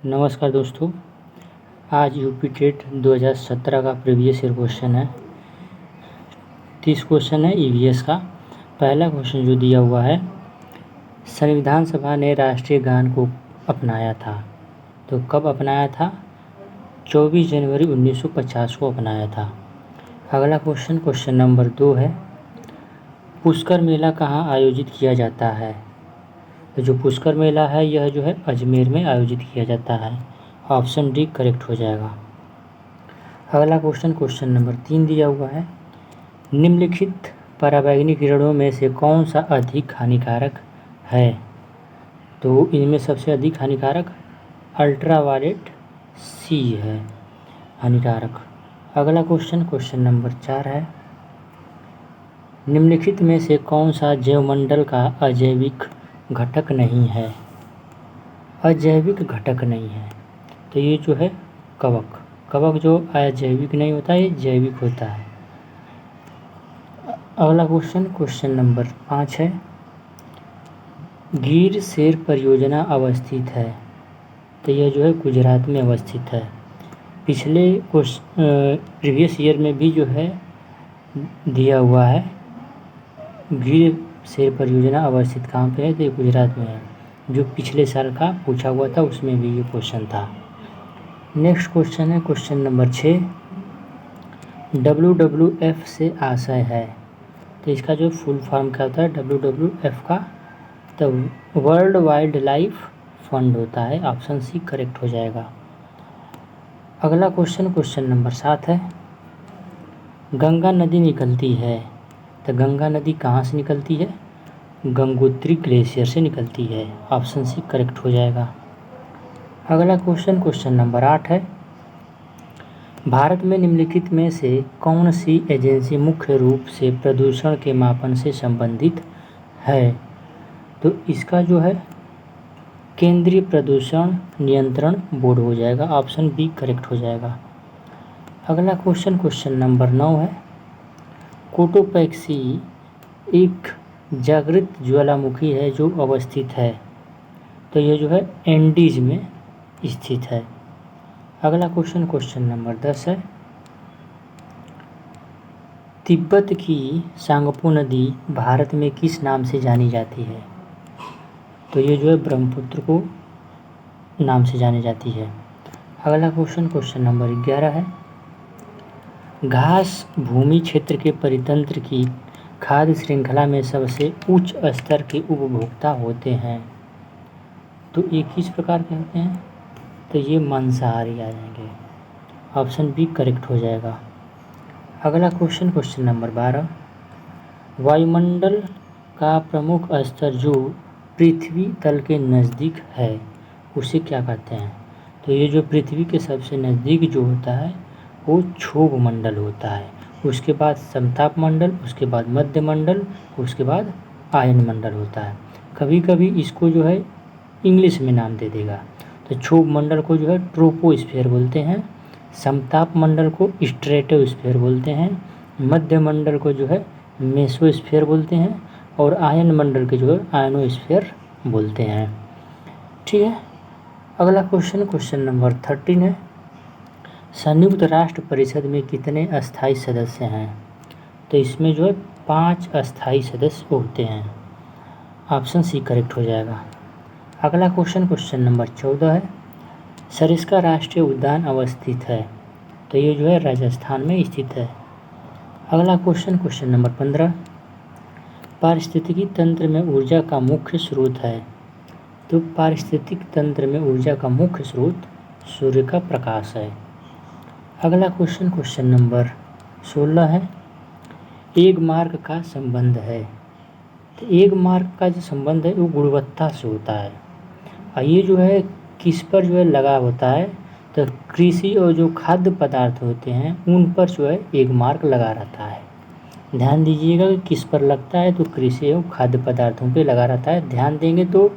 नमस्कार दोस्तों, आज यूपी टेट 2017 का प्रीवियस ईयर क्वेश्चन है। 30 क्वेश्चन है ईवीएस का। पहला क्वेश्चन जो दिया हुआ है, संविधान सभा ने राष्ट्रीय गान को अपनाया था, तो कब अपनाया था? 24 जनवरी 1950 को अपनाया था। अगला क्वेश्चन नंबर 2 है, पुष्कर मेला कहाँ आयोजित किया जाता है? तो जो पुष्कर मेला है यह जो है अजमेर में आयोजित किया जाता है। ऑप्शन डी करेक्ट हो जाएगा। अगला क्वेश्चन नंबर 3 दिया हुआ है, निम्नलिखित पराबैंगनी किरणों में से कौन सा अधिक हानिकारक है? तो इनमें सबसे अधिक हानिकारक अल्ट्रावायलेट सी है हानिकारक। अगला क्वेश्चन नंबर 4 है, निम्नलिखित में से कौन सा जैवमंडल का अजैविक घटक नहीं है? अजैविक घटक नहीं है, तो ये जो है कवक जो अजैविक नहीं होता, ये जैविक होता है। अगला क्वेश्चन नंबर 5 है, गिर शेर परियोजना अवस्थित है, तो यह जो है गुजरात में अवस्थित है। पिछले प्रीवियस ईयर में भी जो है दिया हुआ है, गिर शेर परियोजना अवस्थित कहाँ पे है? तो ये गुजरात में है। जो पिछले साल का पूछा हुआ था उसमें भी ये क्वेश्चन था। नेक्स्ट क्वेश्चन है क्वेश्चन नंबर 6, WWF से आशय है, तो इसका जो फुल फॉर्म क्या होता है WWF का? तो वर्ल्ड वाइल्ड लाइफ फंड होता है। ऑप्शन सी करेक्ट हो जाएगा। अगला क्वेश्चन नंबर 7 है, गंगा नदी निकलती है, तो गंगा नदी कहाँ से निकलती है? गंगोत्री ग्लेशियर से निकलती है। ऑप्शन सी करेक्ट हो जाएगा। अगला क्वेश्चन नंबर 8 है, भारत में निम्नलिखित में से कौन सी एजेंसी मुख्य रूप से प्रदूषण के मापन से संबंधित है? तो इसका जो है केंद्रीय प्रदूषण नियंत्रण बोर्ड हो जाएगा। ऑप्शन बी करेक्ट हो जाएगा। अगला क्वेश्चन नंबर 9 है, कोटोपैक्सी एक जागृत ज्वालामुखी है जो अवस्थित है, तो ये जो है एंडीज में स्थित है। अगला क्वेश्चन नंबर 10 है, तिब्बत की सांगपो नदी भारत में किस नाम से जानी जाती है? तो ये जो है ब्रह्मपुत्र को नाम से जानी जाती है। अगला क्वेश्चन नंबर 11 है, घास भूमि क्षेत्र के परितंत्र की खाद्य श्रृंखला में सबसे उच्च स्तर के उपभोक्ता होते हैं, तो ये किस प्रकार के होते हैं? तो ये मांसाहारी आ जाएंगे। ऑप्शन बी करेक्ट हो जाएगा। अगला क्वेश्चन नंबर 12, वायुमंडल का प्रमुख स्तर जो पृथ्वी तल के नज़दीक है उसे क्या कहते हैं? तो ये जो पृथ्वी के सबसे नज़दीक जो होता है वो क्षोभ मंडल होता है। उसके बाद समताप मंडल, उसके बाद मध्य मंडल, उसके बाद आयन मंडल होता है। कभी कभी इसको जो है इंग्लिश में नाम दे देगा, तो क्षोभ मंडल को जो है ट्रोपोस्फीयर बोलते हैं, समताप मंडल को स्ट्रेटोस्फीयर बोलते हैं, मध्य मंडल को जो है मेसोस्फीयर बोलते हैं, और आयन मंडल के जो है आयनोस्फीयर बोलते हैं। ठीक है। अगला क्वेश्चन नंबर 13 है, संयुक्त राष्ट्र परिषद में कितने अस्थायी सदस्य हैं? तो इसमें जो है 5 अस्थायी सदस्य होते हैं। ऑप्शन सी करेक्ट हो जाएगा। अगला क्वेश्चन नंबर 14 है, सरिस्का राष्ट्रीय उद्यान अवस्थित है, तो ये जो है राजस्थान में स्थित है। अगला क्वेश्चन नंबर 15, पारिस्थितिकी तंत्र में ऊर्जा का मुख्य स्रोत है, तो पारिस्थितिक तंत्र में ऊर्जा का मुख्य स्रोत सूर्य का प्रकाश है। अगला क्वेश्चन नंबर 16 है, एक मार्ग का संबंध है, तो एक मार्ग का जो संबंध है वो गुणवत्ता से होता है, और ये जो है किस पर जो है लगा होता है? तो कृषि और जो खाद्य पदार्थ होते हैं उन पर जो है एक मार्क लगा रहता है। ध्यान दीजिएगा कि किस पर लगता है, तो कृषि और खाद्य पदार्थों पे लगा रहता है। ध्यान देंगे तो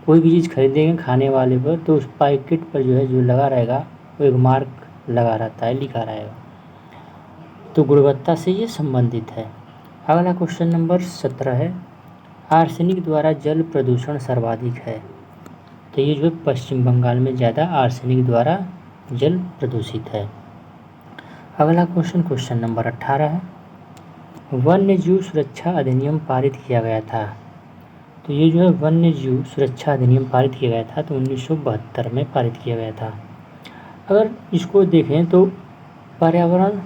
कोई भी चीज़ खरीदेंगे खाने वाले पर, तो उस पैकेट पर जो है जो लगा रहेगा वो एक मार्क लगा रहता है, लिखा रहेगा, तो गुणवत्ता से ये संबंधित है। अगला क्वेश्चन नंबर 17 है, आर्सेनिक द्वारा जल प्रदूषण सर्वाधिक है, तो ये जो है पश्चिम बंगाल में ज़्यादा आर्सेनिक द्वारा जल प्रदूषित है। अगला क्वेश्चन नंबर 18 है, वन्य जीव सुरक्षा अधिनियम पारित किया गया था। तो ये जो है वन्य जीव सुरक्षा अधिनियम पारित किया गया था तो 1972 में पारित किया गया था। अगर इसको देखें तो पर्यावरण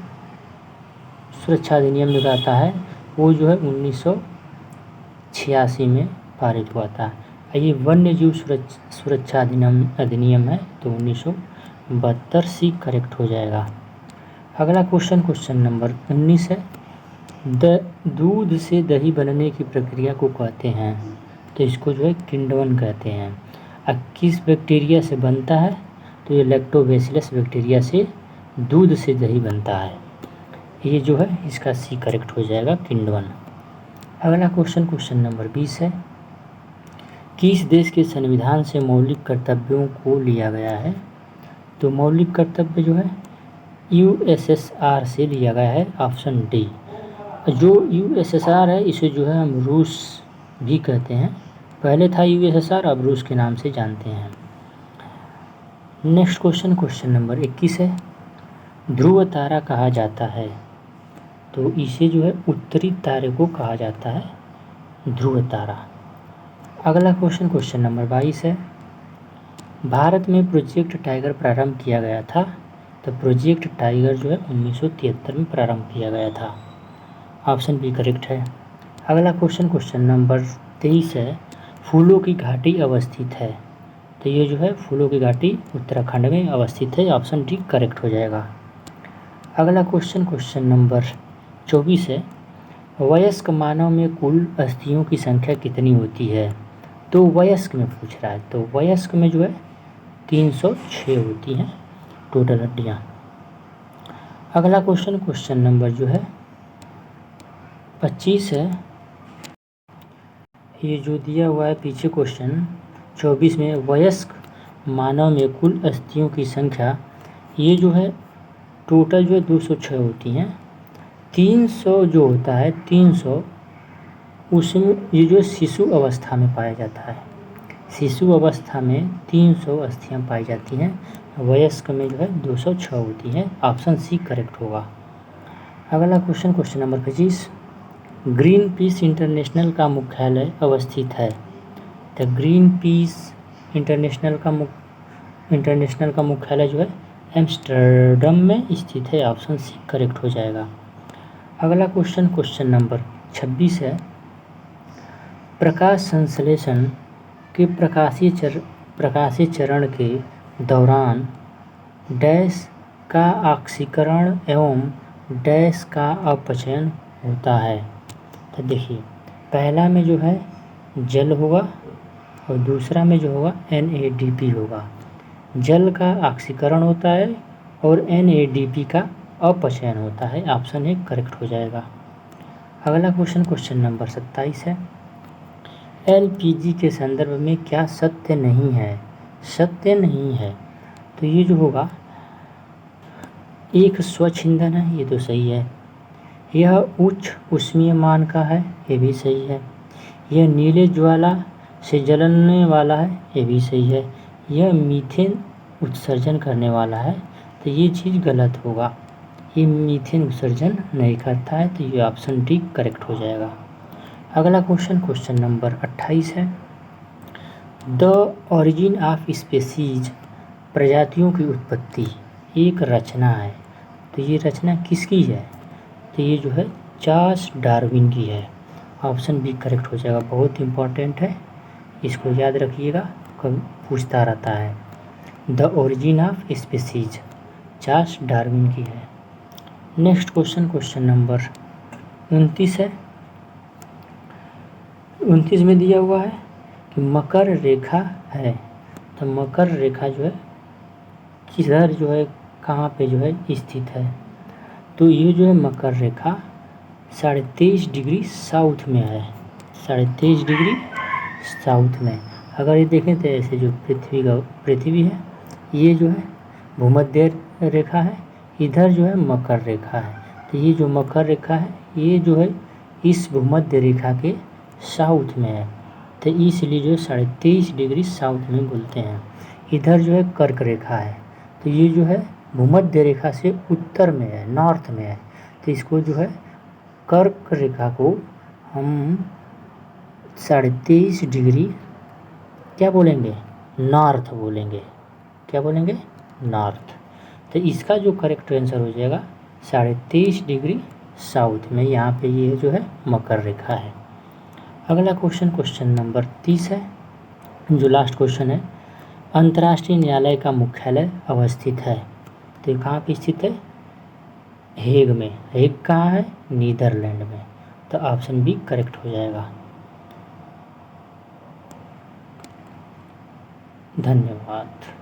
सुरक्षा अधिनियम जो आता है वो जो है 1986 में पारित हुआ था। ये वन्य जीव सुरक्षा अधिनियम है तो 1972 सी करेक्ट हो जाएगा। अगला क्वेश्चन नंबर 19 है, दूध से दही बनने की प्रक्रिया को कहते हैं। तो इसको जो है किण्वन कहते हैं। किस बैक्टीरिया से बनता है? तो ये लैक्टोबैसिलस बैक्टीरिया से दूध से दही बनता है। ये जो है इसका सी करेक्ट हो जाएगा, किण्वन। अगला क्वेश्चन नंबर 20 है, किस देश के संविधान से मौलिक कर्तव्यों को लिया गया है? तो मौलिक कर्तव्य जो है यूएसएसआर से लिया गया है, ऑप्शन डी। जो यूएसएसआर है इसे जो है हम रूस भी कहते हैं। पहले था यूएसएसआर, अब रूस के नाम से जानते हैं। नेक्स्ट क्वेश्चन नंबर 21 है, ध्रुव तारा कहा जाता है। तो इसे जो है उत्तरी तारे को कहा जाता है ध्रुव तारा। अगला क्वेश्चन नंबर 22 है, भारत में प्रोजेक्ट टाइगर प्रारंभ किया गया था। तो प्रोजेक्ट टाइगर जो है 1973 में प्रारंभ किया गया था, ऑप्शन बी करेक्ट है। अगला क्वेश्चन नंबर 23 है, फूलों की घाटी अवस्थित है। तो ये जो है फूलों की घाटी उत्तराखंड में अवस्थित है, ऑप्शन डी करेक्ट हो जाएगा। अगला क्वेश्चन नंबर 24 है, वयस्क मानव में कुल अस्थियों की संख्या कितनी होती है? तो वयस्क में पूछ रहा है, तो वयस्क में जो है 306 होती हैं टोटल हड्डियाँ। अगला क्वेश्चन नंबर जो है 25 है, ये जो दिया हुआ है पीछे क्वेश्चन 24 में वयस्क मानव में कुल अस्थियों की संख्या, ये जो है टोटल जो है 206 होती हैं। 300 जो होता है 300 उसमें ये जो शिशु अवस्था में पाया जाता है। शिशु अवस्था में 300 अस्थियाँ पाई जाती हैं, वयस्क में जो है 206 होती हैं, ऑप्शन सी करेक्ट होगा। अगला question number 25, green peas international का मुख्यालय अवस्थित है। तो ग्रीन पीस इंटरनेशनल का मुख्यालय जो है एम्स्टर्डम में स्थित है, ऑप्शन सी करेक्ट हो जाएगा। अगला क्वेश्चन नंबर 26 है, प्रकाश संश्लेषण के प्रकाशीय चरण के दौरान डैश का ऑक्सीकरण एवं डैश का अपचयन होता है। तो देखिए पहला में जो है जल होगा और दूसरा में जो होगा NADP होगा। जल का ऑक्सीकरण होता है और NADP का अपचयन होता है, ऑप्शन ए करेक्ट हो जाएगा। अगला क्वेश्चन नंबर 27 है, LPG के संदर्भ में क्या सत्य नहीं है? सत्य नहीं है तो ये जो होगा एक स्वच्छ ईंधन है, ये तो सही है। यह उच्च ऊष्मीय मान का है, ये भी सही है। यह नीले ज्वाला से जलने वाला है, ये भी सही है। यह मीथेन उत्सर्जन करने वाला है, तो ये चीज़ गलत होगा। ये मीथेन उत्सर्जन नहीं करता है, तो ये ऑप्शन डी करेक्ट हो जाएगा। अगला क्वेश्चन नंबर 28 है, द ओरिजिन ऑफ स्पीसीज प्रजातियों की उत्पत्ति एक रचना है। तो ये रचना किसकी है? तो ये जो है चार्ल्स डार्विन की है, ऑप्शन बी करेक्ट हो जाएगा। बहुत इंपॉर्टेंट है, इसको याद रखिएगा, कभी पूछता रहता है। The origin of species Charles Darwin की है। नेक्स्ट क्वेश्चन नंबर 29 है। 29 में दिया हुआ है कि मकर रेखा है। तो मकर रेखा जो है किधर जो है कहाँ पे जो है स्थित है? तो ये जो है मकर रेखा 23.5 डिग्री साउथ में है, 23.5 डिग्री साउथ में। अगर ये देखें तो ऐसे जो पृथ्वी है ये जो है भूमध्य रेखा है, इधर जो है मकर रेखा है। तो ये जो मकर रेखा है ये जो है इस भूमध्य रेखा के साउथ में है, तो इसलिए जो 23.5 डिग्री साउथ में बोलते हैं। इधर जो है कर्क रेखा है, तो ये जो है भूमध्य रेखा से उत्तर में है, नॉर्थ में है, तो इसको जो है कर्क रेखा को हम 23.5 डिग्री क्या बोलेंगे, नॉर्थ बोलेंगे। क्या बोलेंगे, नॉर्थ। तो इसका जो करेक्ट आंसर हो जाएगा 23.5 डिग्री साउथ में। यहाँ पे ये जो है मकर रेखा है। अगला क्वेश्चन, क्वेश्चन नंबर 30 है, जो लास्ट क्वेश्चन है। अंतर्राष्ट्रीय न्यायालय का मुख्यालय अवस्थित है, तो कहाँ पे स्थित है, हेग में। हेग कहाँ है, नीदरलैंड में। तो ऑप्शन बी करेक्ट हो जाएगा। धन्यवाद।